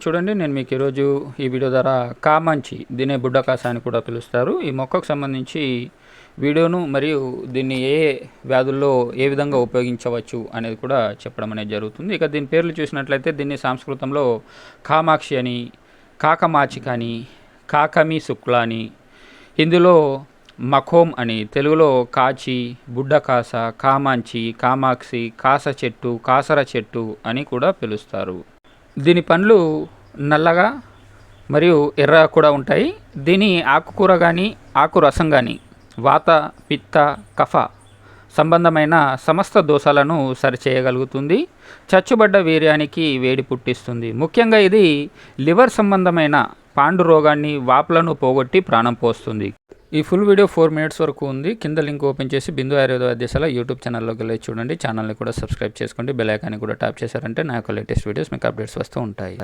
చూడండి, నేను మీకు ఈరోజు ఈ వీడియో ద్వారా కామాంచి, దీనే బుడ్డకాస అని కూడా పిలుస్తారు, ఈ మొక్కకు సంబంధించి వీడియోను మరియు దీన్ని ఏ వ్యాధుల్లో ఏ విధంగా ఉపయోగించవచ్చు అనేది కూడా చెప్పడం అనేది జరుగుతుంది. ఇక దీని పేర్లు చూసినట్లయితే దీన్ని సంస్కృతంలో కామాక్షి అని, కాకమాచిక అని, కాకమి శుక్ల అని, హిందీలో మఖోమ్ అని, తెలుగులో కాచి, బుడ్డకాస, కామాంచి, కామాక్షి, కాస చెట్టు, కాసర చెట్టు అని కూడా పిలుస్తారు. దీని పండ్లు నల్లగా మరియు ఎర్ర కూడా ఉంటాయి. దీని ఆకుకూర కానీ ఆకు రసం కానీ వాత, పిత్త, కఫ సంబంధమైన సమస్త దోషాలను సరిచేయగలుగుతుంది. చచ్చుబడ్డ వీర్యానికి వేడి పుట్టిస్తుంది. ముఖ్యంగా ఇది లివర్ సంబంధమైన పాండు రోగాన్ని, వాపులను పోగొట్టి ప్రాణం పోస్తుంది. ఈ ఫుల్ వీడియో 4 minutes వరకు ఉంది. కింద లింక్ ఓపెన్ చేసి బిందు ఆయుర్వేద వైద్యశాల యూట్యూబ్ ఛానల్లోకి వెళ్ళి చూడండి. ఛానల్ని కూడా సబ్స్క్రైబ్ చేసుకోండి. బెల్ ఐకాన్ని కూడా ట్యాప్ చేశారంటే నా యొక్క లేటెస్ట్ వీడియోస్ మీకు అప్డేట్స్ వస్తూ ఉంటాయి.